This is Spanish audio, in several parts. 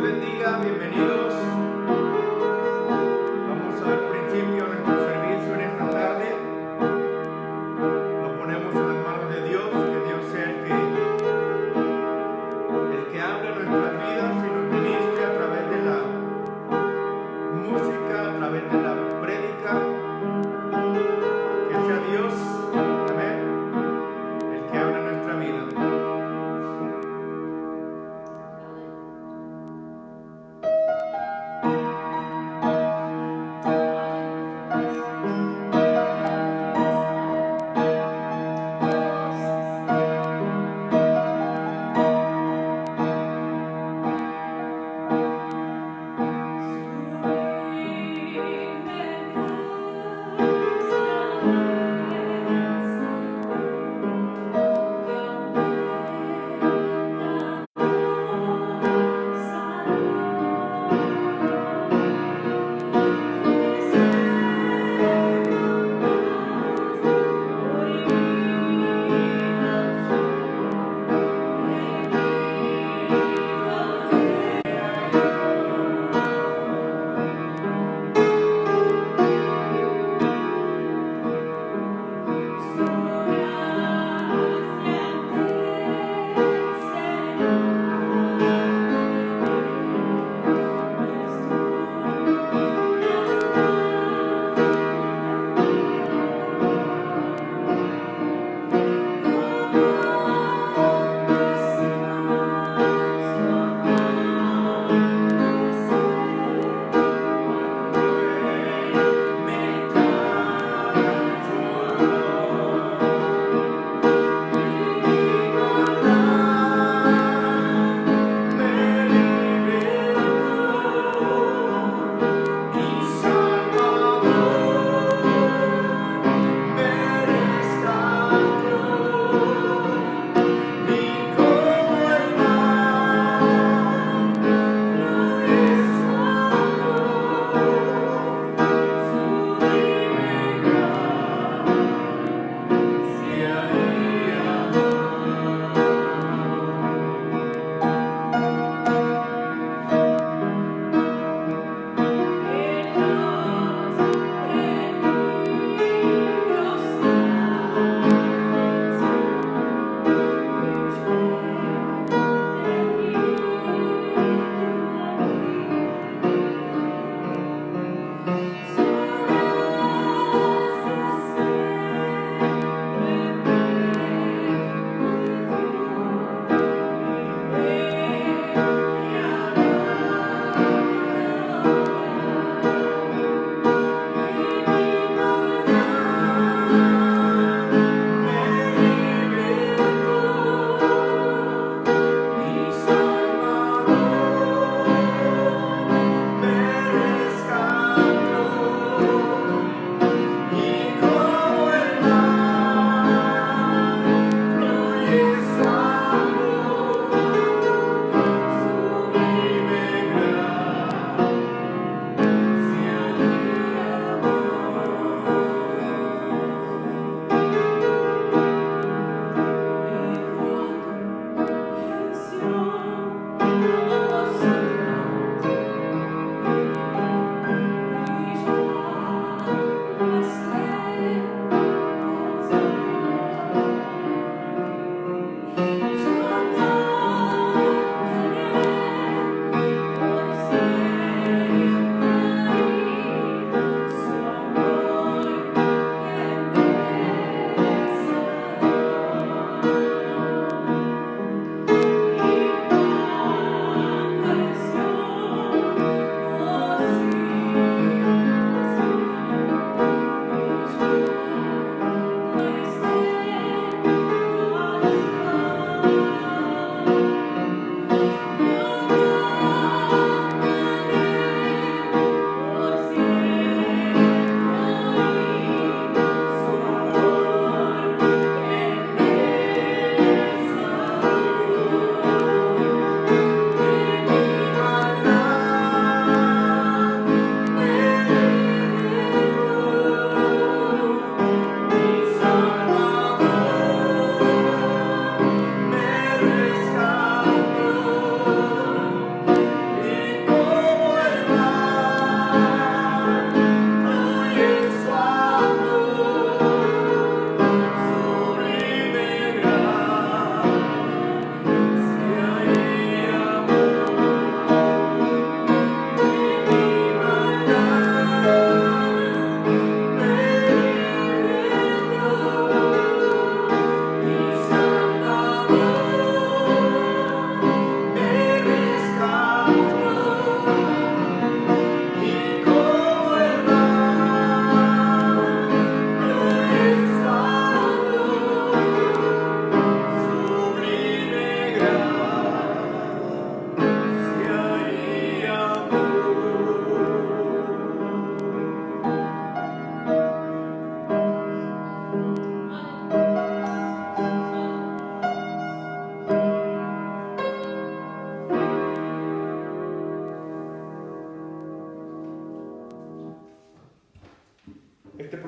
les bendiga, bienvenidos. Vamos a dar principio a nuestro servicio en esta tarde. Lo ponemos en las manos de Dios, que Dios sea el que hable en nuestras vidas y nos ministre a través de la música, a través de la prédica. Que sea Dios, amén, el que hable en nuestra vida.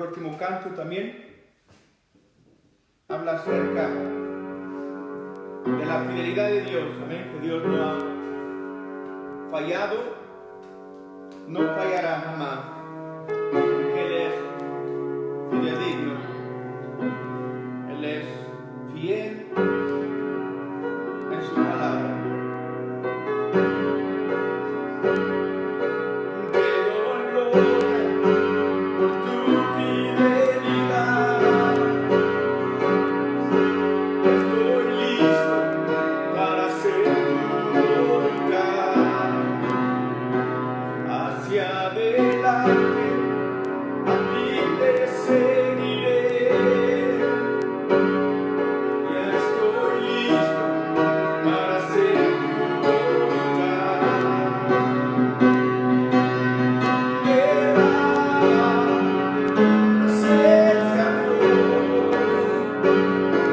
próximo canto también habla acerca de la fidelidad de Dios. Amén. Que Dios no ha fallado, no fallará jamás. Porque Él es fidedigno. Él es fiel en su palabra. Te doy gloria por tu fidelidad. Estoy listo para hacer tu voluntad. Hacia adelante, a ti te seguiré. Ya estoy listo para hacer tu voluntad. Presencia,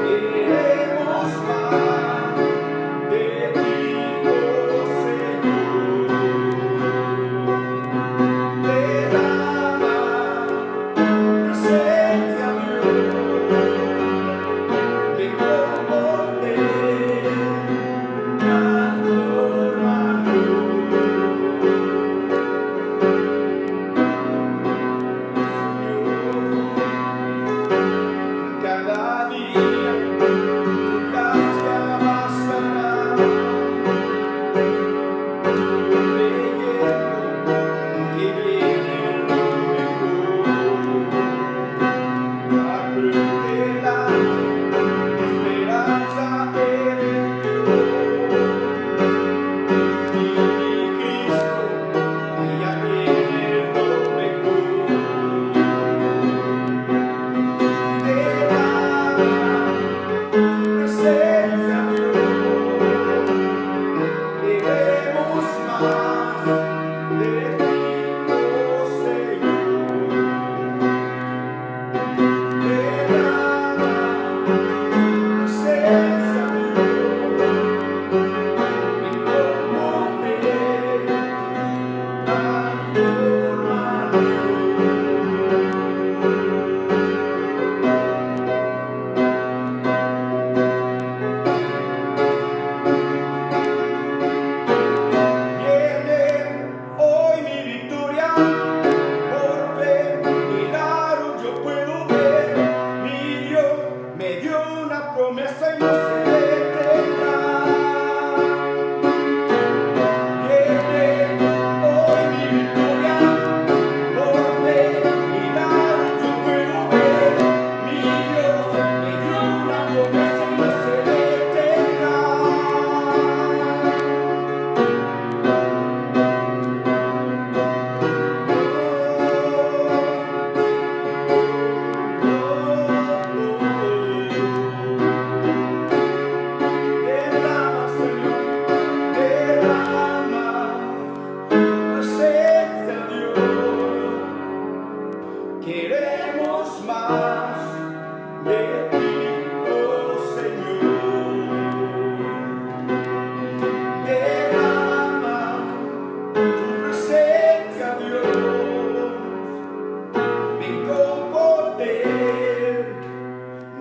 queremos más de ti, oh Señor. Derrama presencia, ven como ven, cada día tu gracia bastará. Creyendo que viene lo mejor. Adelante, esperanza eres Dios. Y mi Cristo, ya viene lo mejor. Presencia, queremos más de ti, oh Señor. Derrama presencia, ven como ven, transformador. Viene hoy mi victoria, por fe, milagro yo puedo ver. Mi Dios me dio una promesa y no se detendrá. Viene hoy mi victoria, por fe, milagro yo puedo ver. Mi Dios me dio una promesa y no se detendrá. Derrama, Señor, derrama presencia, Dios. Queremos más de ti, oh Señor. Derrama tu presencia, Dios. Ven con poder,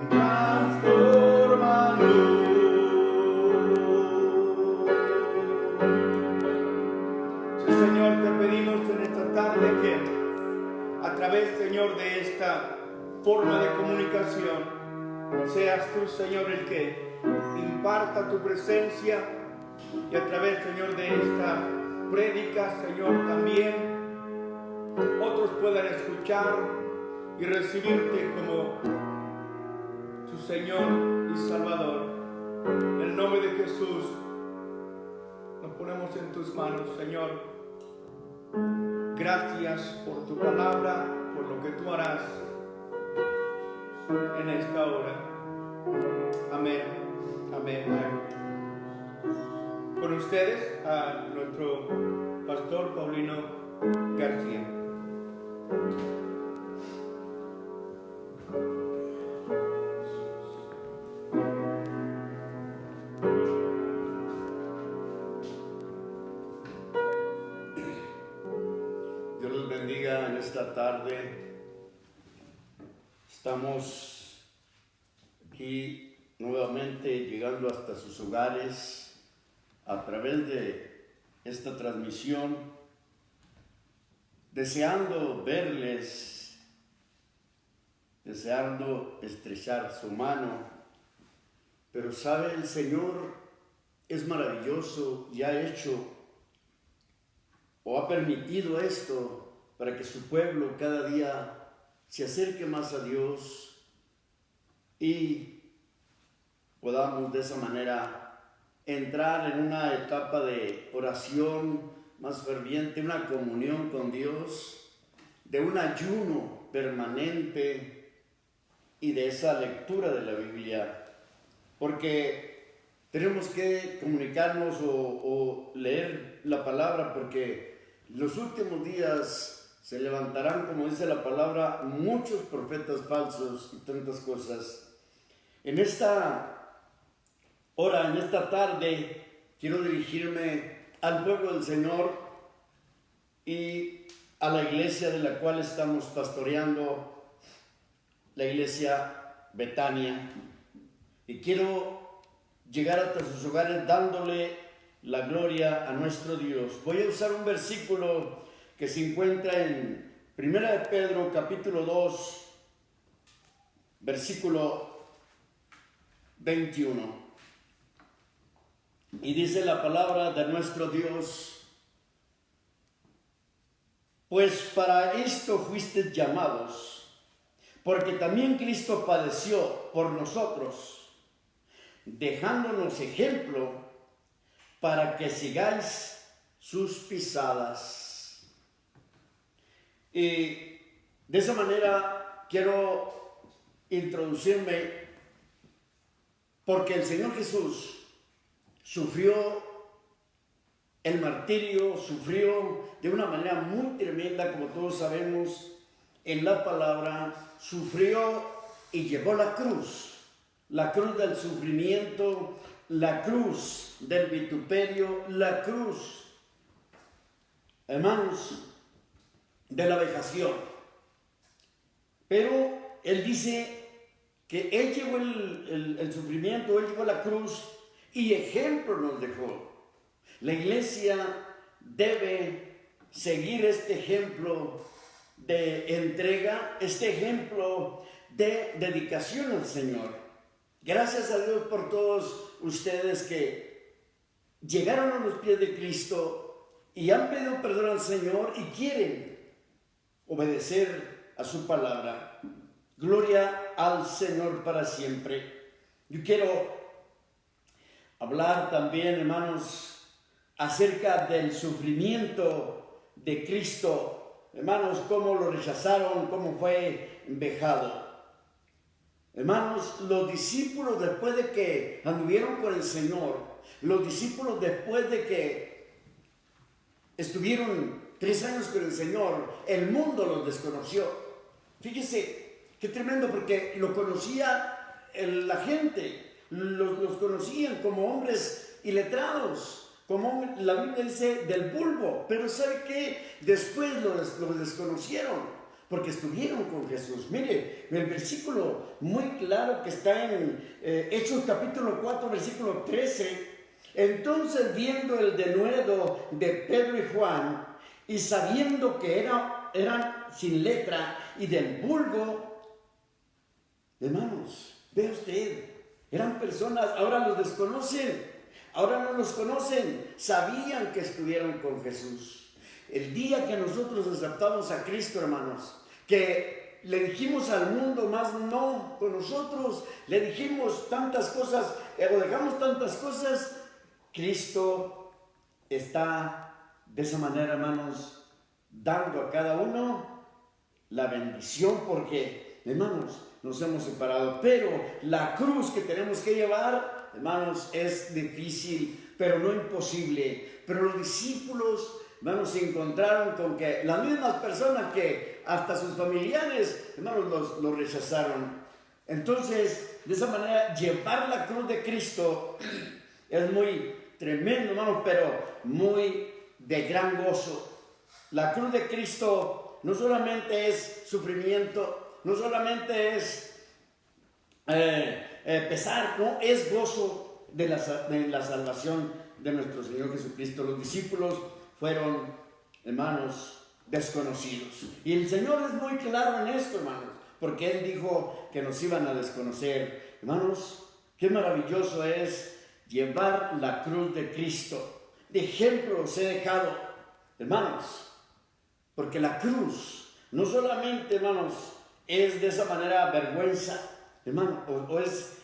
transformador. Sí, Señor, te pedimos en esta tarde que a través, Señor, de esta forma de comunicación, seas tú, Señor, el que imparta tu presencia y a través, Señor, de esta prédica, Señor, también otros puedan escuchar y recibirte como su Señor y Salvador. En el nombre de Jesús nos ponemos en tus manos, Señor. Gracias por tu palabra, por lo que tú harás en esta hora. Amén, amén, amén. Con ustedes a nuestro pastor Paulino García. Dios los bendiga en esta tarde. Estamos aquí nuevamente llegando hasta sus hogares a través de esta transmisión, deseando verles, deseando estrechar su mano, pero sabe, el Señor es maravilloso y ha hecho o ha permitido esto para que su pueblo cada día se acerque más a Dios y podamos de esa manera entrar en una etapa de oración más ferviente, una comunión con Dios, de un ayuno permanente y de esa lectura de la Biblia, porque tenemos que comunicarnos o leer la palabra, porque los últimos días se levantarán, como dice la palabra, muchos profetas falsos y tantas cosas. En esta hora, en esta tarde, quiero dirigirme al pueblo del Señor y a la iglesia de la cual estamos pastoreando, la iglesia Betania. Y quiero llegar hasta sus hogares dándole la gloria a nuestro Dios. Voy a usar un versículo que se encuentra en 1 de Pedro capítulo 2, versículo 21. Y dice la palabra de nuestro Dios: pues para esto fuisteis llamados, porque también Cristo padeció por nosotros, dejándonos ejemplo para que sigáis sus pisadas. Y de esa manera quiero introducirme, porque el Señor Jesús sufrió el martirio, sufrió de una manera muy tremenda, como todos sabemos en la palabra, sufrió y llevó la cruz del sufrimiento, la cruz del vituperio, la cruz, hermanos, de la vejación. Pero Él dice que Él llevó el sufrimiento, Él llevó la cruz y ejemplo nos dejó. La iglesia debe seguir este ejemplo de entrega, este ejemplo de dedicación al Señor. Gracias a Dios por todos ustedes que llegaron a los pies de Cristo y han pedido perdón al Señor y quieren obedecer a su palabra. Gloria al Señor para siempre. Yo quiero hablar también, hermanos, acerca del sufrimiento de Cristo. Hermanos, cómo lo rechazaron, cómo fue vejado. Hermanos, los discípulos, después de que anduvieron con el Señor, los discípulos después de que estuvieron 3 años con el Señor, el mundo los desconoció. Fíjese qué tremendo, porque lo conocía la gente, los conocían como hombres iletrados, como la Biblia dice del vulgo, pero ¿sabe qué? Después los desconocieron, porque estuvieron con Jesús. Mire, el versículo muy claro que está en Hechos capítulo 4, versículo 13. Entonces, viendo el denuedo de Pedro y Juan, y sabiendo que eran sin letra y del vulgo, hermanos, vea usted, eran personas, ahora los desconocen, ahora no los conocen, sabían que estuvieron con Jesús. El día que nosotros aceptamos a Cristo, hermanos, que le dijimos al mundo más no con nosotros, le dijimos tantas cosas, o dejamos tantas cosas, Cristo está de esa manera, hermanos, dando a cada uno la bendición, porque, hermanos, nos hemos separado. Pero la cruz que tenemos que llevar, hermanos, es difícil, pero no imposible. Pero los discípulos, hermanos, se encontraron con que las mismas personas que hasta sus familiares, hermanos, los rechazaron. Entonces, de esa manera, llevar la cruz de Cristo es muy tremendo, hermanos, pero muy de gran gozo. La cruz de Cristo no solamente es sufrimiento, no solamente es pesar, no, es gozo de la salvación de nuestro Señor Jesucristo. Los discípulos fueron, hermanos, desconocidos. Y el Señor es muy claro en esto, hermanos, porque Él dijo que nos iban a desconocer. Hermanos, qué maravilloso es llevar la cruz de Cristo. De ejemplo os he dejado, hermanos, porque la cruz no solamente, hermanos, es de esa manera vergüenza, hermano, o es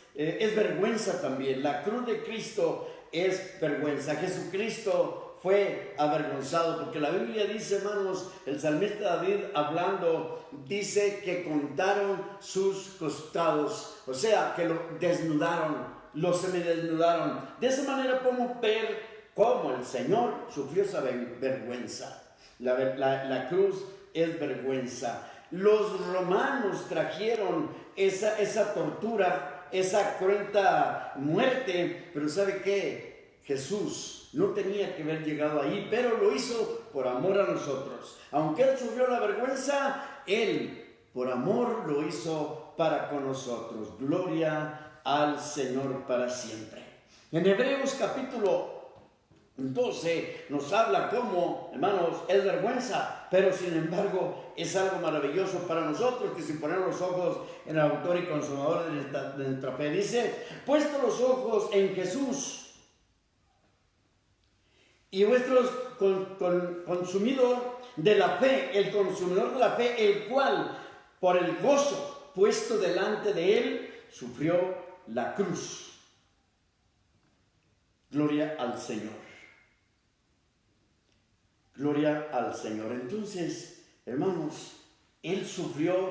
vergüenza también. La cruz de Cristo es vergüenza. Jesucristo fue avergonzado, porque la Biblia dice, hermanos, el salmista David hablando, dice que contaron sus costados, o sea, que lo desnudaron, lo semidesnudaron. De esa manera podemos ver cómo el Señor sufrió esa vergüenza. La cruz es vergüenza. Los romanos trajeron esa tortura, esa cruenta muerte, pero ¿sabe qué? Jesús no tenía que haber llegado ahí, pero lo hizo por amor a nosotros. Aunque Él sufrió la vergüenza, Él por amor lo hizo para con nosotros. Gloria al Señor para siempre. En Hebreos capítulo 12 nos habla cómo, hermanos, es vergüenza, pero sin embargo es algo maravilloso para nosotros, que si ponemos los ojos en el autor y consumador de nuestra fe, dice, puesto los ojos en Jesús y vuestros consumidor de la fe, el consumidor de la fe, el cual por el gozo puesto delante de él sufrió la cruz. Gloria al Señor. Gloria al Señor. Entonces, hermanos, Él sufrió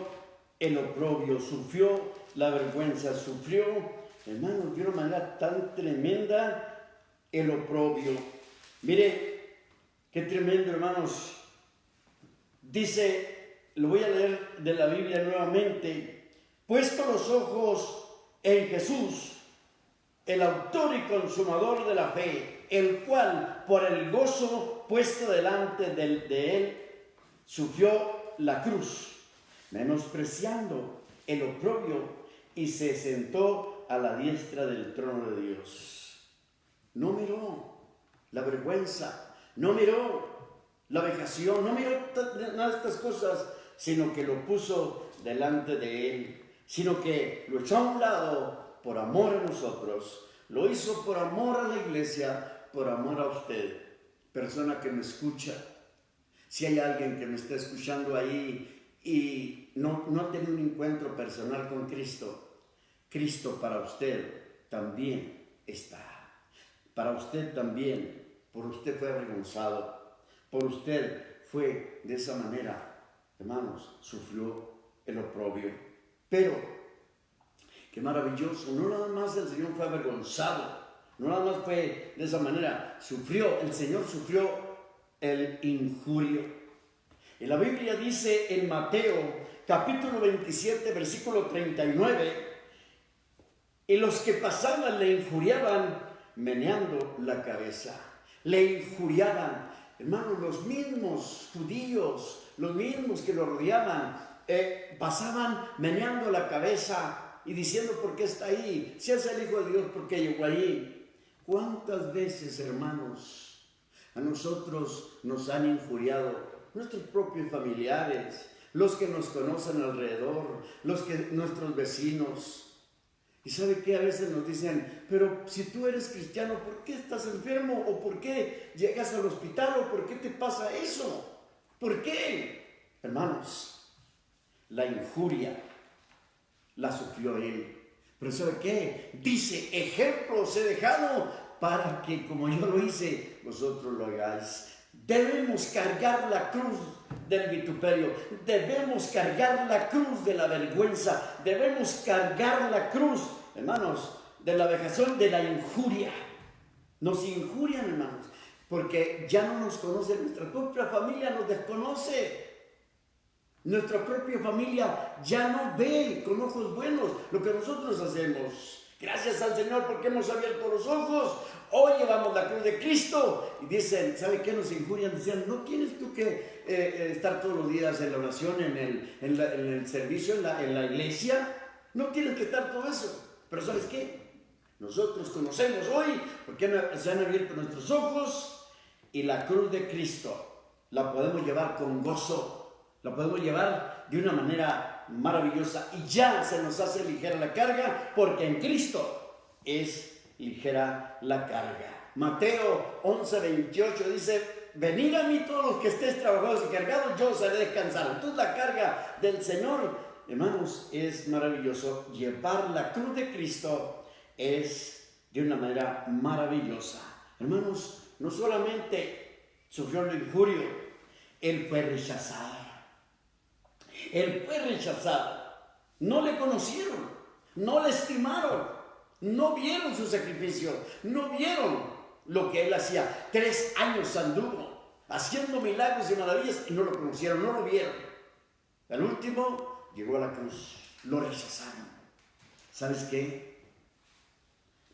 el oprobio, sufrió la vergüenza, sufrió, hermanos, de una manera tan tremenda el oprobio. Mire, qué tremendo, hermanos. Dice, lo voy a leer de la Biblia nuevamente, puesto los ojos en Jesús, el autor y consumador de la fe, el cual por el gozo puesto delante de él sufrió la cruz, menospreciando el oprobio, y se sentó a la diestra del trono de Dios. No miró la vergüenza, no miró la vejación, no miró nada de estas cosas, sino que lo puso delante de él, sino que lo echó a un lado por amor a nosotros. Lo hizo por amor a la iglesia, por amor a usted, persona que me escucha. Si hay alguien que me está escuchando ahí y no tiene un encuentro personal con Cristo, Cristo para usted también está. Para usted también, por usted fue avergonzado, por usted fue de esa manera, hermanos, sufrió el oprobio. Pero qué maravilloso, no nada más el Señor fue avergonzado, no nada más fue de esa manera, el Señor sufrió el injurio. Y la Biblia dice en Mateo capítulo 27 versículo 39, y los que pasaban le injuriaban meneando la cabeza, le injuriaban, hermanos, los mismos judíos, los mismos que lo rodeaban, pasaban meneando la cabeza y diciendo, ¿por qué está ahí? Si es el Hijo de Dios, ¿por qué llegó ahí? ¿Cuántas veces, hermanos, a nosotros nos han injuriado nuestros propios familiares, los que nos conocen alrededor, nuestros vecinos? Y ¿sabe qué? A veces nos dicen, pero si tú eres cristiano, ¿por qué estás enfermo? ¿O por qué llegas al hospital? ¿O por qué te pasa eso? ¿Por qué? Hermanos, la injuria la sufrió él. Pero ¿sabe qué? Dice, ejemplos he dejado para que como yo lo hice, vosotros lo hagáis. Debemos cargar la cruz del vituperio, debemos cargar la cruz de la vergüenza, debemos cargar la cruz, hermanos, de la vejación, de la injuria. Nos injurian, hermanos, porque ya no nos conoce, nuestra propia familia nos desconoce. Nuestra propia familia ya no ve con ojos buenos lo que nosotros hacemos. Gracias al Señor porque hemos abierto los ojos. Hoy llevamos la cruz de Cristo. Y dicen, ¿sabe qué nos injurian? Decían, ¿no tienes tú que estar todos los días en la oración, en el servicio, en la iglesia? No tienes que estar todo eso. Pero ¿sabes qué? Nosotros conocemos hoy porque se han abierto nuestros ojos y la cruz de Cristo la podemos llevar con gozo. La podemos llevar de una manera maravillosa y ya se nos hace ligera la carga porque en Cristo es ligera la carga. Mateo 11:28 dice, venid a mí todos los que estéis trabajados y cargados, yo os haré descansar. Entonces la carga del Señor, hermanos, es maravilloso. Llevar la cruz de Cristo es de una manera maravillosa. Hermanos, no solamente sufrió la injuria, Él fue rechazado. Él fue rechazado. No le conocieron, no le estimaron, no vieron su sacrificio, no vieron lo que Él hacía. 3 años anduvo haciendo milagros y maravillas y no lo conocieron, no lo vieron. Al último llegó a la cruz, lo rechazaron. ¿Sabes qué?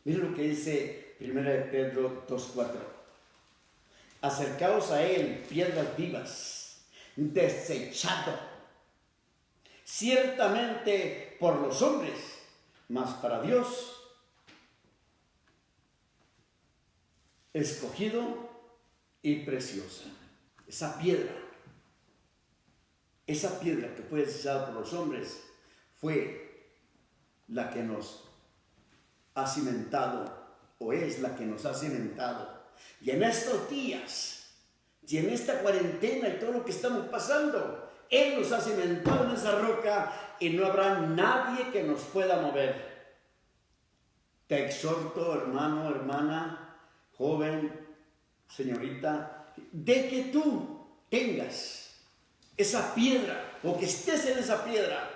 Mira lo que dice 1 Pedro 2:4. Acercaos a Él, piedras vivas, desechado ciertamente por los hombres, mas para Dios, escogido y preciosa. Esa piedra que fue desechada por los hombres, fue la que nos ha cimentado, o es la que nos ha cimentado. Y en estos días, y en esta cuarentena y todo lo que estamos pasando, Él nos ha cimentado en esa roca y no habrá nadie que nos pueda mover. Te exhorto, hermano, hermana, joven, señorita, de que tú tengas esa piedra o que estés en esa piedra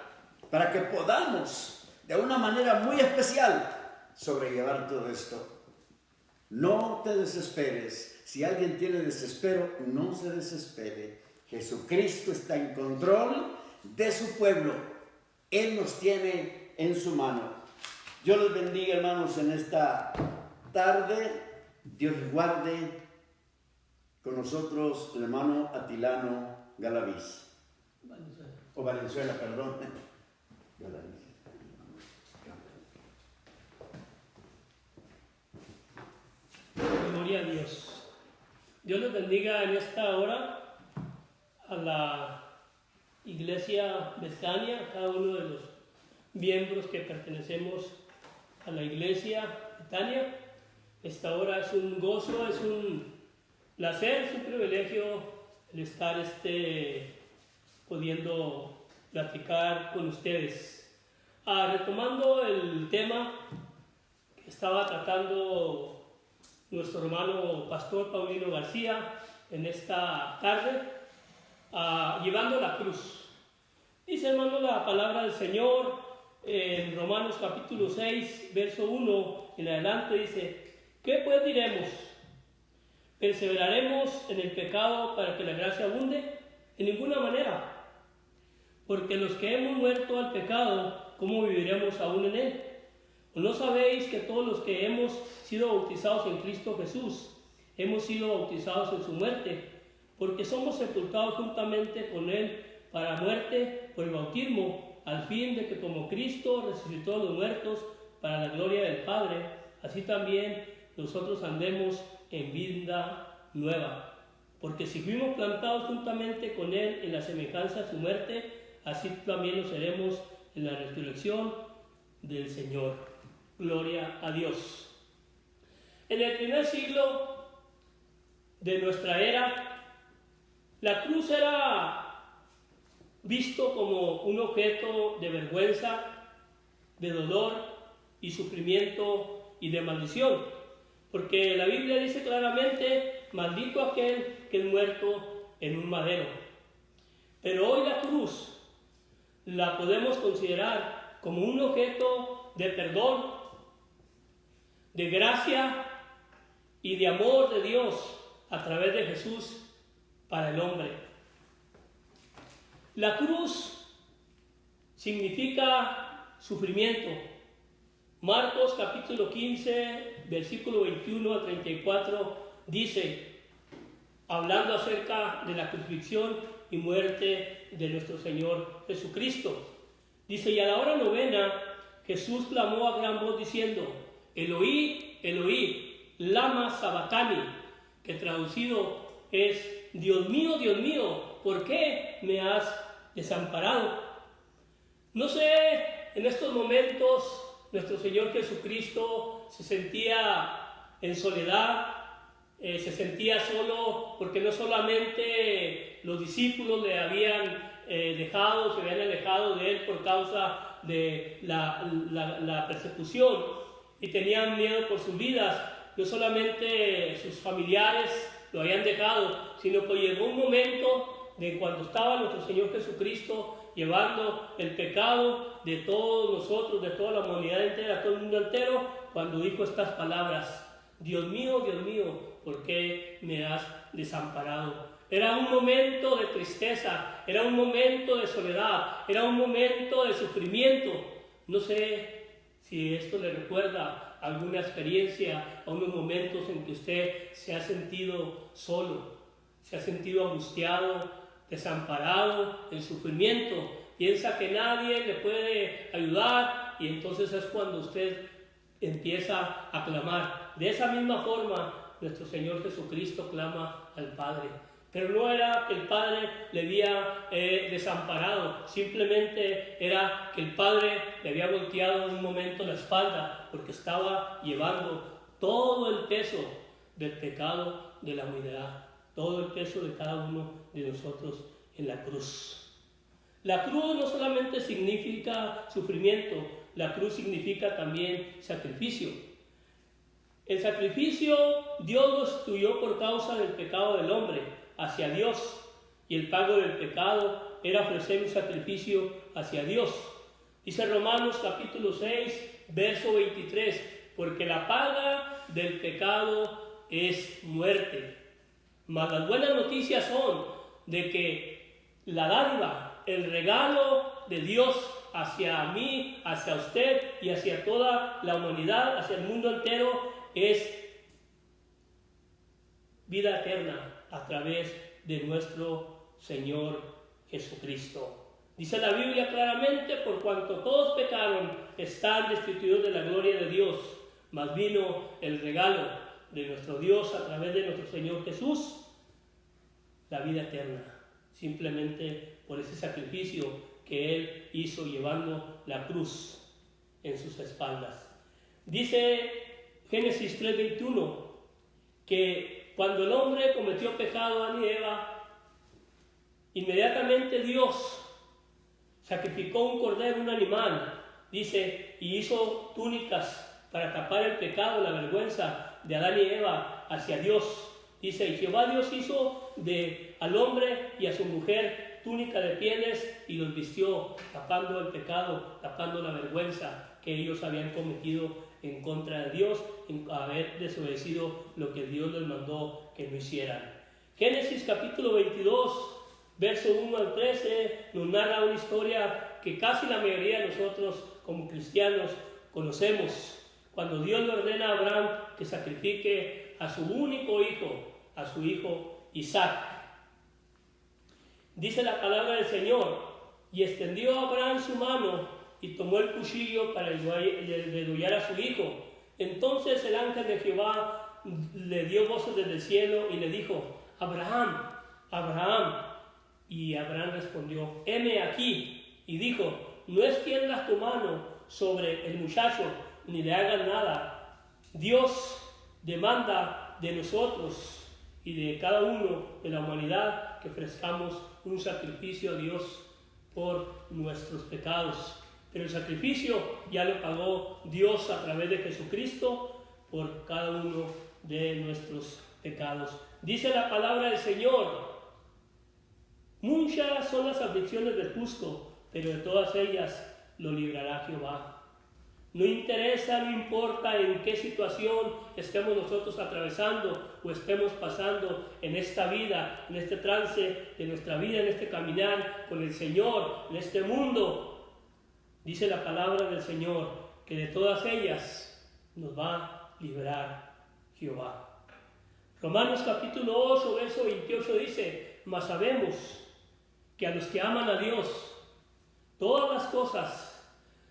para que podamos de una manera muy especial sobrellevar todo esto. No te desesperes. Si alguien tiene desespero, no se desespere. Jesucristo está en control de su pueblo. Él nos tiene en su mano. Dios les bendiga, hermanos, en esta tarde. Dios les guarde. Con nosotros el hermano Atilano Galaviz. Valenzuela, perdón. Galaviz. Gloria a Dios. Dios les bendiga en esta hora a la Iglesia Betania, a cada uno de los miembros que pertenecemos a la Iglesia Betania. Esta hora es un gozo, es un placer, es un privilegio el estar pudiendo platicar con ustedes. Retomando el tema que estaba tratando nuestro hermano Pastor Paulino García en esta tarde, llevando la cruz. Dice, hermano, la palabra del Señor en Romanos capítulo 6, verso 1 en adelante, dice, ¿qué pues diremos? ¿Perseveraremos en el pecado para que la gracia abunde? En ninguna manera. Porque los que hemos muerto al pecado, ¿cómo viviremos aún en él? ¿O no sabéis que todos los que hemos sido bautizados en Cristo Jesús, hemos sido bautizados en su muerte? Porque somos sepultados juntamente con Él para muerte por el bautismo, al fin de que como Cristo resucitó a los muertos para la gloria del Padre, así también nosotros andemos en vida nueva. Porque si fuimos plantados juntamente con Él en la semejanza de su muerte, así también lo seremos en la resurrección del Señor. Gloria a Dios. En el primer siglo de nuestra era, la cruz era visto como un objeto de vergüenza, de dolor y sufrimiento y de maldición, porque la Biblia dice claramente, maldito aquel que es muerto en un madero. Pero hoy la cruz la podemos considerar como un objeto de perdón, de gracia y de amor de Dios a través de Jesús para el hombre. La cruz significa sufrimiento, Marcos capítulo 15, versículo 21 al 34, dice, hablando acerca de la crucifixión y muerte de nuestro Señor Jesucristo. Dice, y a la hora novena, Jesús clamó a gran voz diciendo, Eloí, Eloí, lama sabactani, que traducido es, Dios mío, ¿por qué me has desamparado? No sé, en estos momentos nuestro Señor Jesucristo se sentía en soledad, se sentía solo, porque no solamente los discípulos le habían dejado, se habían alejado de él por causa de la persecución y tenían miedo por sus vidas, no solamente sus familiares lo habían dejado, sino que llegó un momento de cuando estaba nuestro Señor Jesucristo llevando el pecado de todos nosotros, de toda la humanidad entera, todo el mundo entero, cuando dijo estas palabras, Dios mío, ¿por qué me has desamparado? Era un momento de tristeza, era un momento de soledad, era un momento de sufrimiento. No sé si esto le recuerda alguna experiencia, a unos momentos en que usted se ha sentido solo, se ha sentido angustiado, desamparado, en sufrimiento, piensa que nadie le puede ayudar y entonces es cuando usted empieza a clamar. De esa misma forma, nuestro Señor Jesucristo clama al Padre. Pero no era que el Padre le había desamparado, simplemente era que el Padre le había volteado en un momento la espalda porque estaba llevando todo el peso del pecado de la humanidad, todo el peso de cada uno de nosotros en la cruz. La cruz no solamente significa sufrimiento, la cruz significa también sacrificio. El sacrificio Dios lo instituyó por causa del pecado del hombre hacia Dios, y el pago del pecado era ofrecer un sacrificio hacia Dios. Dice Romanos capítulo 6, verso 23, porque la paga del pecado es muerte. Mas las buenas noticias son de que la dádiva, el regalo de Dios hacia mí, hacia usted y hacia toda la humanidad, hacia el mundo entero, es vida eterna a través de nuestro Señor Jesucristo. Dice la Biblia claramente, por cuanto todos pecaron, están destituidos de la gloria de Dios, mas vino el regalo de nuestro Dios a través de nuestro Señor Jesús, la vida eterna, simplemente por ese sacrificio que Él hizo llevando la cruz en sus espaldas. Dice Génesis 3:21 que cuando el hombre cometió pecado, Adán y Eva, inmediatamente Dios sacrificó un cordero, un animal, dice, y hizo túnicas para tapar el pecado, la vergüenza de Adán y Eva hacia Dios. Dice, y Jehová Dios hizo al hombre y a su mujer túnica de pieles y los vistió, tapando el pecado, tapando la vergüenza que ellos habían cometido en contra de Dios, en haber desobedecido lo que Dios les mandó que no hicieran. Génesis capítulo 22, verso 1 al 13, nos narra una historia que casi la mayoría de nosotros como cristianos conocemos. Cuando Dios le ordena a Abraham que sacrifique a su único hijo, a su hijo Isaac. Dice la palabra del Señor, y extendió a Abraham su mano y tomó el cuchillo para degollar a su hijo. Entonces el ángel de Jehová le dio voces desde el cielo y le dijo, Abraham, Abraham. Y Abraham respondió, heme aquí. Y dijo, no extiendas tu mano sobre el muchacho, ni le hagas nada. Dios demanda de nosotros y de cada uno de la humanidad que ofrezcamos un sacrificio a Dios por nuestros pecados. Pero el sacrificio ya lo pagó Dios a través de Jesucristo por cada uno de nuestros pecados. Dice la palabra del Señor, muchas son las aflicciones del justo, pero de todas ellas lo librará Jehová. No interesa, no importa en qué situación estemos nosotros atravesando o estemos pasando en esta vida, en este trance de nuestra vida, en este caminar con el Señor, en este mundo. Dice la palabra del Señor que de todas ellas nos va a librar Jehová. Romanos capítulo 8, verso 28 dice: mas sabemos que a los que aman a Dios, todas las cosas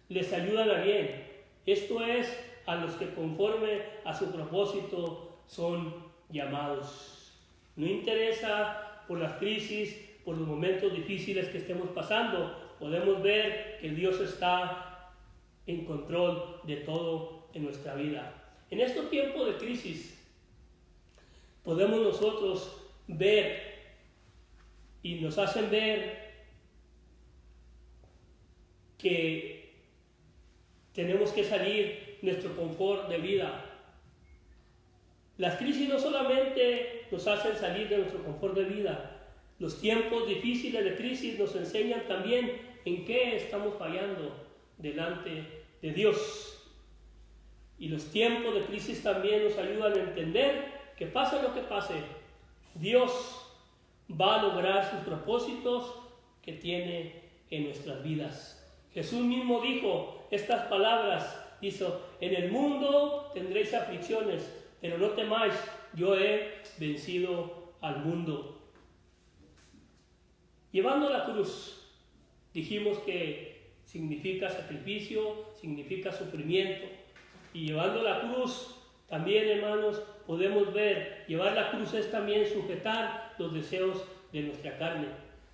les ayudan a bien. Esto es, a los que conforme a su propósito son llamados. No interesa por las crisis, por los momentos difíciles que estemos pasando, podemos ver que Dios está en control de todo en nuestra vida. En estos tiempos de crisis podemos nosotros ver y nos hacen ver que tenemos que salir nuestro confort de vida. Las crisis no solamente nos hacen salir de nuestro confort de vida, los tiempos difíciles de crisis nos enseñan también en qué estamos fallando delante de Dios. Y los tiempos de crisis también nos ayudan a entender que pase lo que pase, Dios va a lograr sus propósitos que tiene en nuestras vidas. Jesús mismo dijo estas palabras, hizo: en el mundo tendréis aflicciones, pero no temáis, yo he vencido al mundo. Llevando la cruz, dijimos que significa sacrificio, significa sufrimiento. Y llevando la cruz, también, hermanos, podemos ver, llevar la cruz es también sujetar los deseos de nuestra carne.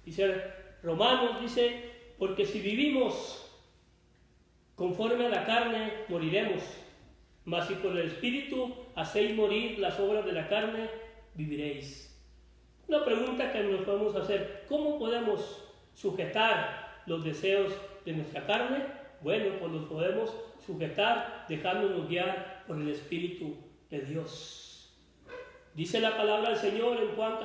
Dice Romanos, dice: porque si vivimos conforme a la carne, moriremos. Mas si por el Espíritu hacéis morir las obras de la carne, viviréis. Una pregunta que nos podemos hacer: ¿cómo podemos sujetar los deseos de nuestra carne? Bueno, pues los podemos sujetar dejándonos guiar por el Espíritu de Dios. Dice la palabra del Señor en Juan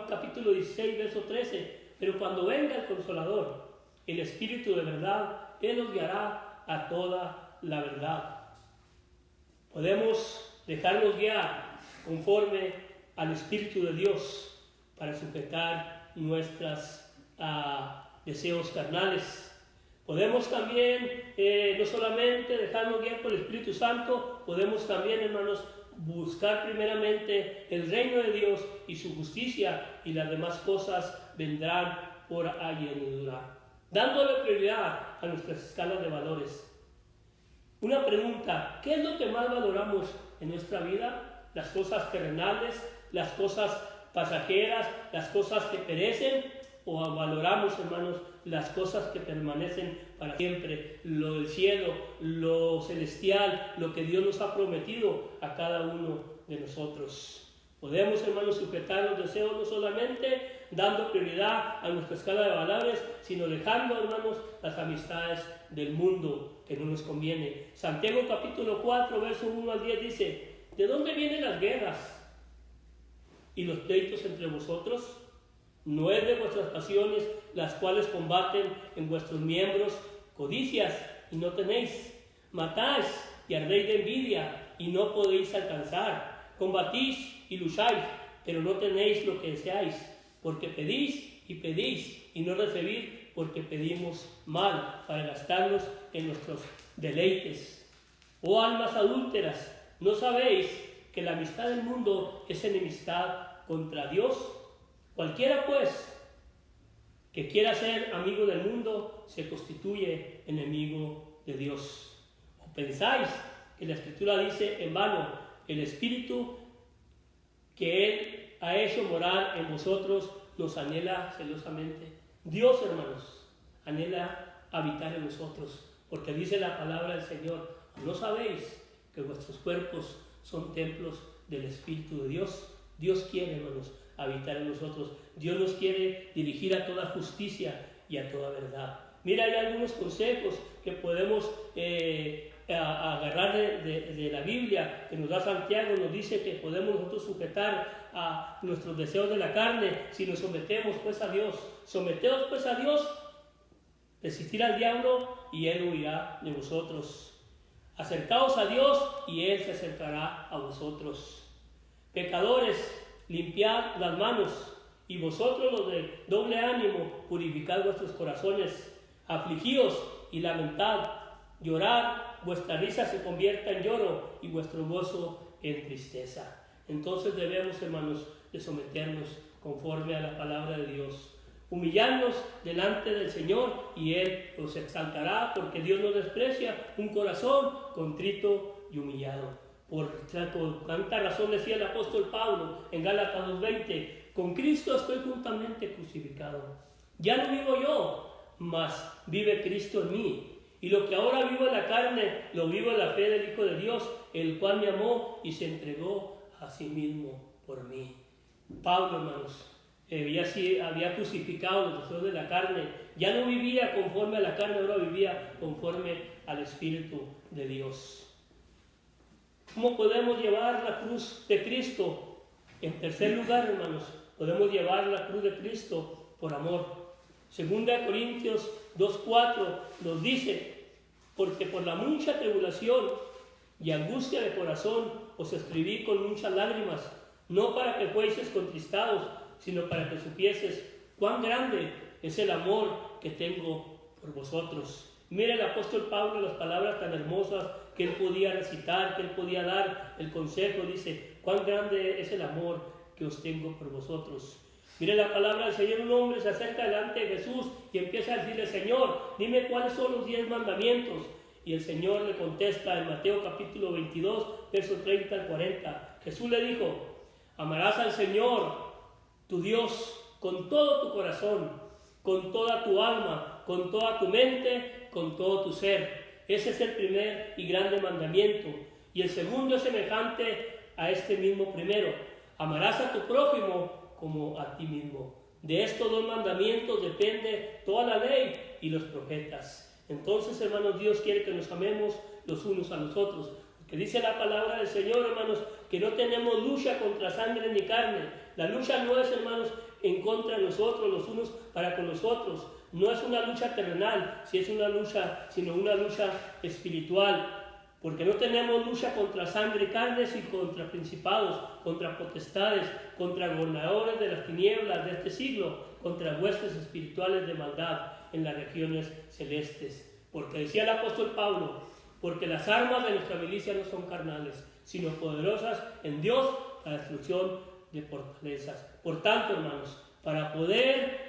capítulo 16, verso 13: pero cuando venga el Consolador, el Espíritu de verdad, Él nos guiará a toda la verdad. Podemos dejarnos guiar conforme al Espíritu de Dios para sujetar nuestros deseos carnales. Podemos también, no solamente dejarnos guiar por el Espíritu Santo, podemos también, hermanos, buscar primeramente el reino de Dios y su justicia, y las demás cosas vendrán por añadidura, dándole prioridad a nuestras escalas de valores. Una pregunta: ¿qué es lo que más valoramos en nuestra vida? ¿Las cosas terrenales, las cosas pasajeras, las cosas que perecen? ¿O valoramos, hermanos, las cosas que permanecen para siempre, lo del cielo, lo celestial, lo que Dios nos ha prometido a cada uno de nosotros? Podemos, hermanos, sujetar los deseos no solamente dando prioridad a nuestra escala de valores, sino dejando, hermanos, las amistades del mundo que no nos conviene. Santiago capítulo 4, verso 1 al 10 dice: ¿de dónde vienen las guerras y los pleitos entre vosotros? ¿No es de vuestras pasiones las cuales combaten en vuestros miembros? Codicias y no tenéis, matáis y ardéis de envidia y no podéis alcanzar, combatís y lucháis, pero no tenéis lo que deseáis, porque pedís y no recibís, porque pedimos mal para gastarlos en nuestros deleites. Oh almas adúlteras, ¿no sabéis que la amistad del mundo es enemistad contra Dios? Cualquiera, pues, que quiera ser amigo del mundo, se constituye enemigo de Dios. ¿O pensáis que la Escritura dice en vano: el Espíritu que Él ha hecho morar en vosotros nos anhela celosamente? Dios, hermanos, anhela habitar en nosotros, porque dice la palabra del Señor: ¿no sabéis que vuestros cuerpos son templos del Espíritu de Dios? Dios quiere, hermanos, habitar en nosotros. Dios nos quiere dirigir a toda justicia y a toda verdad. Mira, hay algunos consejos que podemos agarrar de la Biblia que nos da Santiago. Nos dice que podemos nosotros sujetar a nuestros deseos de la carne si nos sometemos pues a Dios. Someteos pues a Dios, resistir al diablo y él huirá de vosotros. Acercaos a Dios y él se acercará a vosotros. Pecadores, limpiad las manos, y vosotros los de doble ánimo, purificad vuestros corazones. Afligíos y lamentad, llorar, vuestra risa se convierta en lloro y vuestro gozo en tristeza. Entonces debemos, hermanos, de someternos conforme a la palabra de Dios, humillarnos delante del Señor y Él los exaltará, porque Dios no desprecia un corazón contrito y humillado. Por tanta razón decía el apóstol Pablo en Gálatas 2:20, con Cristo estoy juntamente crucificado. Ya no vivo yo, mas vive Cristo en mí. Y lo que ahora vivo en la carne, lo vivo en la fe del Hijo de Dios, el cual me amó y se entregó a sí mismo por mí. Pablo, hermanos, había crucificado los deseos de la carne. Ya no vivía conforme a la carne, ahora vivía conforme al Espíritu de Dios. ¿Cómo podemos llevar la cruz de Cristo? En tercer lugar, hermanos, podemos llevar la cruz de Cristo por amor. 2 Corintios 2:4 nos dice, porque por la mucha tribulación y angustia de corazón os escribí con muchas lágrimas, no para que fueseis contristados, sino para que supieses cuán grande es el amor que tengo por vosotros. Mira el apóstol Pablo las palabras tan hermosas que él podía recitar, que él podía dar el consejo. Dice, cuán grande es el amor que os tengo por vosotros. Mire la palabra del Señor, un hombre se acerca delante de Jesús y empieza a decirle, Señor, dime cuáles son los 10 mandamientos. Y el Señor le contesta en Mateo capítulo 22, versos 30 al 40. Jesús le dijo, amarás al Señor, tu Dios, con todo tu corazón, con toda tu alma, con toda tu mente, con todo tu ser. Ese es el primer y grande mandamiento. Y el segundo es semejante a este mismo primero. Amarás a tu prójimo como a ti mismo. De estos 2 mandamientos depende toda la ley y los profetas. Entonces, hermanos, Dios quiere que nos amemos los unos a los otros. Porque dice la palabra del Señor, hermanos, que no tenemos lucha contra sangre ni carne. La lucha no es, hermanos, en contra de nosotros, los unos para con los otros. No es una lucha terrenal, sino una lucha espiritual. Porque no tenemos lucha contra sangre y carne, sino contra principados, contra potestades, contra gobernadores de las tinieblas de este siglo, contra huestes espirituales de maldad en las regiones celestes. Porque decía el apóstol Pablo, porque las armas de nuestra milicia no son carnales, sino poderosas en Dios para destrucción de fortalezas. Por tanto, hermanos, para poder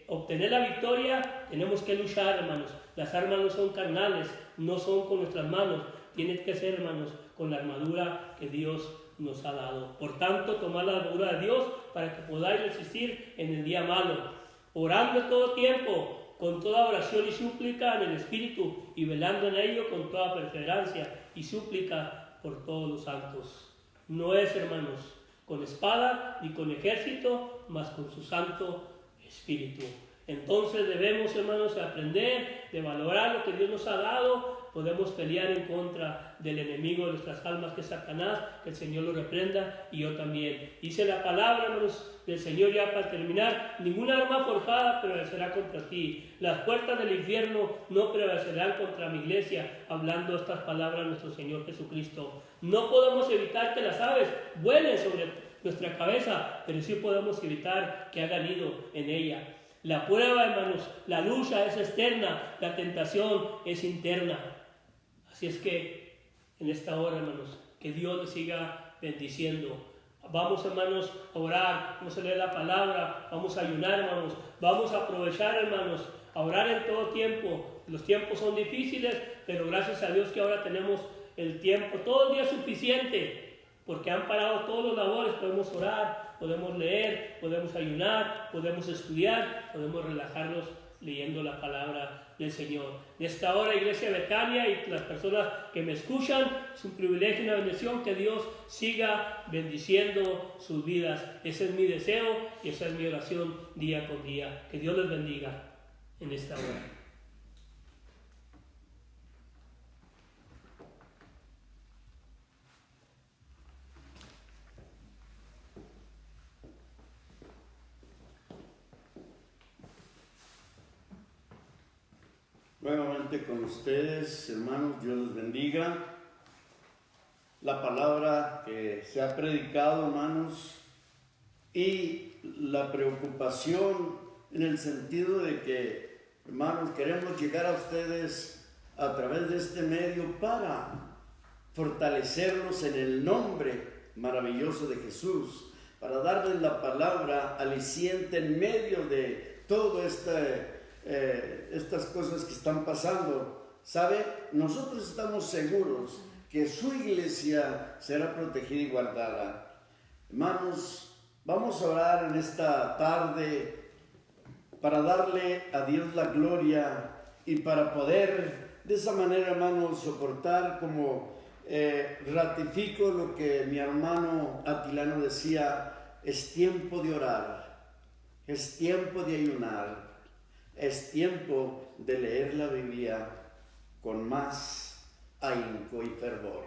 obtener la victoria, tenemos que luchar, hermanos. Las armas no son carnales, no son con nuestras manos, tienen que ser, hermanos, con la armadura que Dios nos ha dado. Por tanto, tomad la armadura de Dios para que podáis resistir en el día malo, orando todo tiempo, con toda oración y súplica en el Espíritu, y velando en ello con toda perseverancia y súplica por todos los santos. No es, hermanos, con espada ni con ejército, mas con su Santo Espíritu. Entonces debemos, hermanos, aprender de valorar lo que Dios nos ha dado. Podemos pelear en contra del enemigo de nuestras almas, que es Satanás, que el Señor lo reprenda, y yo también. Dice la palabra, hermanos, del Señor, ya para terminar, ninguna arma forjada prevalecerá contra ti. Las puertas del infierno no prevalecerán contra mi iglesia, hablando estas palabras nuestro Señor Jesucristo. No podemos evitar que las aves vuelen sobre nuestra cabeza, pero sí podemos evitar que hagan nido en ella. La prueba, hermanos, la lucha es externa, la tentación es interna. Así es que en esta hora, hermanos, que Dios les siga bendiciendo. Vamos, hermanos, a orar, vamos a leer la palabra, vamos a ayunar, hermanos, vamos a aprovechar, hermanos, a orar en todo tiempo. Los tiempos son difíciles, pero gracias a Dios que ahora tenemos el tiempo, todo el día suficiente, porque han parado todos los labores. Podemos orar, podemos leer, podemos ayunar, podemos estudiar, podemos relajarnos leyendo la palabra del Señor. En esta hora, Iglesia Betania, y las personas que me escuchan, es un privilegio y una bendición que Dios siga bendiciendo sus vidas. Ese es mi deseo y esa es mi oración día con día. Que Dios les bendiga en esta hora. Nuevamente con ustedes, hermanos, Dios les bendiga. La palabra que se ha predicado, hermanos, y la preocupación en el sentido de que, hermanos, queremos llegar a ustedes a través de este medio para fortalecerlos en el nombre maravilloso de Jesús, para darles la palabra aliciente en medio de todas estas cosas que están pasando. ¿Sabe? Nosotros estamos seguros que su iglesia será protegida y guardada. Hermanos, vamos a orar en esta tarde para darle a Dios la gloria y para poder de esa manera, hermanos, soportar, como ratifico lo que mi hermano Atilano decía: es tiempo de orar, es tiempo de ayunar, es tiempo de leer la Biblia con más ahínco y fervor.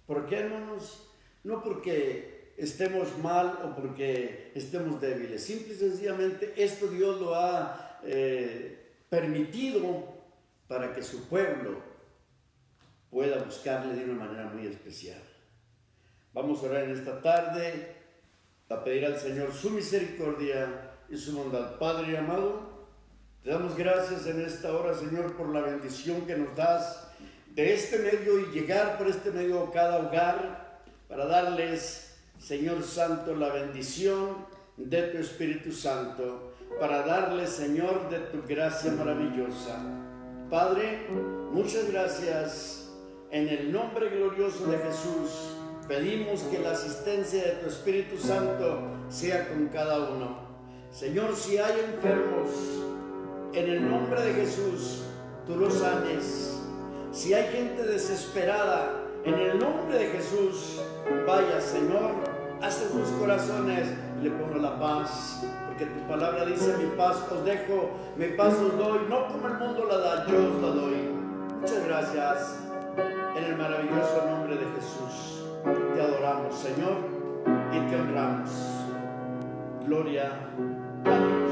¿Por qué, hermanos? No porque estemos mal o porque estemos débiles, simple y sencillamente esto Dios lo ha permitido para que su pueblo pueda buscarle de una manera muy especial. Vamos a orar en esta tarde a pedir al Señor su misericordia y su bondad. Padre amado, te damos gracias en esta hora, Señor, por la bendición que nos das de este medio y llegar por este medio a cada hogar para darles, Señor Santo, la bendición de tu Espíritu Santo, para darles, Señor, de tu gracia maravillosa. Padre, muchas gracias. En el nombre glorioso de Jesús, pedimos que la asistencia de tu Espíritu Santo sea con cada uno. Señor, si hay enfermos, en el nombre de Jesús, tú los sanes. Si hay gente desesperada, en el nombre de Jesús, vaya, Señor, hace sus corazones y le pongo la paz. Porque tu palabra dice: mi paz os dejo, mi paz os doy, no como el mundo la da, yo os la doy. Muchas gracias. En el maravilloso nombre de Jesús, te adoramos, Señor, y te honramos. Gloria a Dios.